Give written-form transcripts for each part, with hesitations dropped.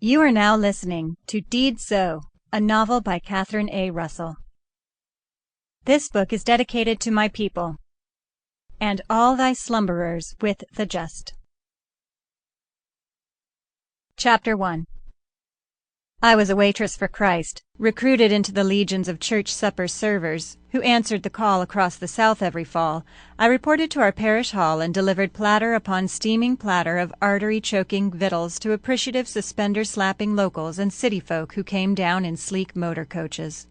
You are now listening to Deed So, a novel by Katharine A. Russell. This book is dedicated to my people, and all thy slumberers with the just. Chapter 1. I was a waitress for Christ, recruited into the legions of church supper servers, who answered the call across the South every fall. I reported to our parish hall and delivered platter upon steaming platter of artery-choking victuals to appreciative suspender-slapping locals and city folk who came down in sleek motor coaches.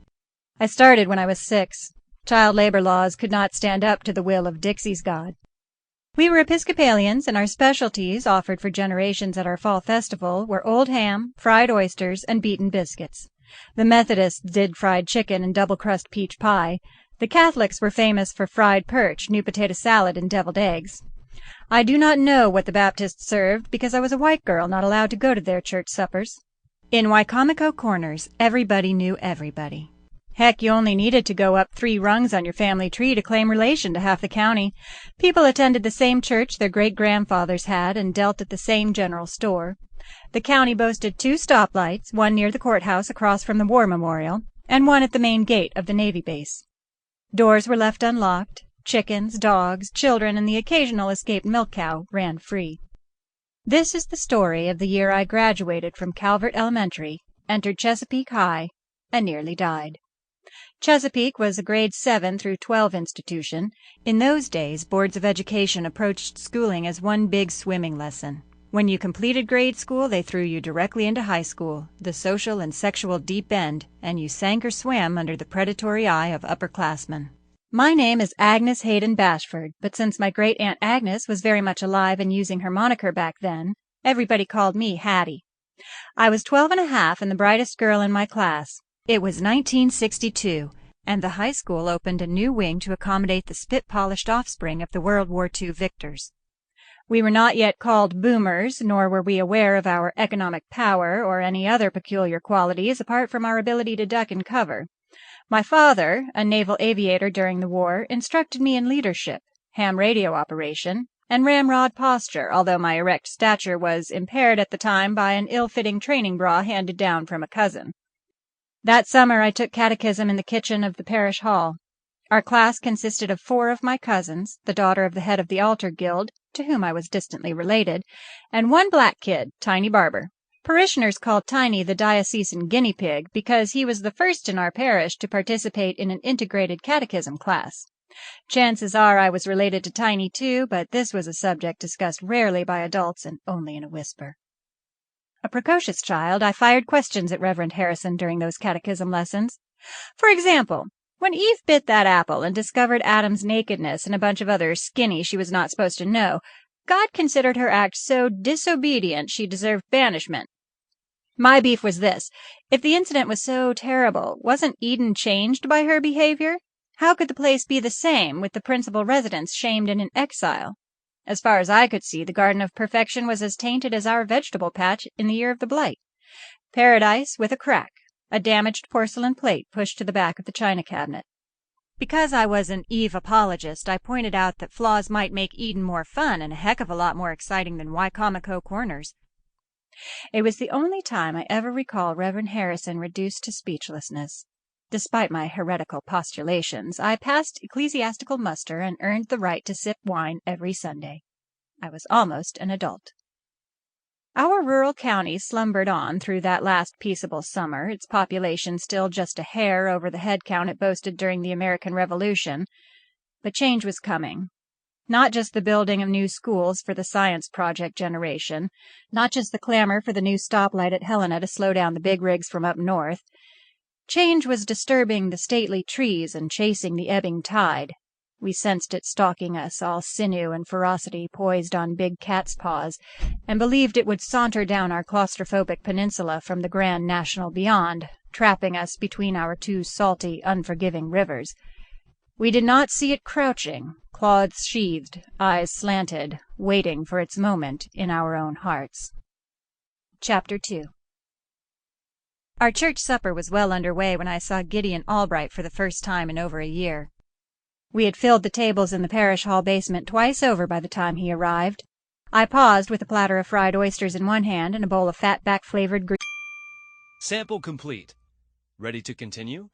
I started when I was 6. Child labor laws could not stand up to the will of Dixie's God. We were Episcopalians, and our specialties, offered for generations at our fall festival, were old ham, fried oysters, and beaten biscuits. The Methodists did fried chicken and double-crust peach pie. The Catholics were famous for fried perch, new potato salad, and deviled eggs. I do not know what the Baptists served, because I was a white girl not allowed to go to their church suppers. In Wicomico Corners, everybody knew everybody. Heck, you only needed to go up 3 rungs on your family tree to claim relation to half the county. People attended the same church their great-grandfathers had and dealt at the same general store. The county boasted 2 stoplights, one near the courthouse across from the war memorial, and one at the main gate of the Navy base. Doors were left unlocked. Chickens, dogs, children, and the occasional escaped milk cow ran free. This is the story of the year I graduated from Calvert Elementary, entered Chesapeake High, and nearly died. Chesapeake was a grade 7 through 12 institution. In those days, boards of education approached schooling as one big swimming lesson. When you completed grade school, they threw you directly into high school, the social and sexual deep end, and you sank or swam under the predatory eye of upperclassmen. My name is Agnes Hayden Bashford, but since my great-aunt Agnes was very much alive and using her moniker back then, everybody called me Haddie. I was 12 and a half and the brightest girl in my class. It was 1962, and the high school opened a new wing to accommodate the spit-polished offspring of the World War II victors. We were not yet called boomers, nor were we aware of our economic power or any other peculiar qualities apart from our ability to duck and cover. My father, a naval aviator during the war, instructed me in leadership, ham radio operation, and ramrod posture, although my erect stature was impaired at the time by an ill-fitting training bra handed down from a cousin. That summer I took catechism in the kitchen of the parish hall. Our class consisted of 4 of my cousins, the daughter of the head of the altar guild, to whom I was distantly related, and 1 black kid, Tiny Barber. Parishioners called Tiny the diocesan guinea pig because he was the first in our parish to participate in an integrated catechism class. Chances are I was related to Tiny too, but this was a subject discussed rarely by adults and only in a whisper. A precocious child, I fired questions at Reverend Harrison during those catechism lessons. For example, when Eve bit that apple and discovered Adam's nakedness and a bunch of other skinny she was not supposed to know, God considered her act so disobedient she deserved banishment. My beef was this: if the incident was so terrible, wasn't Eden changed by her behavior? How could the place be the same, with the principal residents shamed and in exile? As far as I could see, the Garden of Perfection was as tainted as our vegetable patch in the year of the blight. Paradise with a crack, a damaged porcelain plate pushed to the back of the china cabinet. Because I was an Eve apologist, I pointed out that flaws might make Eden more fun and a heck of a lot more exciting than Wicomico Corners. It was the only time I ever recall Reverend Harrison reduced to speechlessness. Despite my heretical postulations, I passed ecclesiastical muster and earned the right to sip wine every Sunday. I was almost an adult. Our rural county slumbered on through that last peaceable summer, its population still just a hair over the head count it boasted during the American Revolution. But change was coming. Not just the building of new schools for the science project generation, not just the clamor for the new stoplight at Helena to slow down the big rigs from up north. Change was disturbing the stately trees and chasing the ebbing tide. We sensed it stalking us, all sinew and ferocity poised on big cat's paws, and believed it would saunter down our claustrophobic peninsula from the grand national beyond, trapping us between our 2 salty, unforgiving rivers. We did not see it crouching, claws sheathed, eyes slanted, waiting for its moment in our own hearts. Chapter 2. Our church supper was well under way when I saw Gideon Albright for the first time in over a year. We had filled the tables in the parish hall basement twice over by the time he arrived. I paused with a platter of fried oysters in one hand and a bowl of fatback-flavored green. Sample complete. Ready to continue?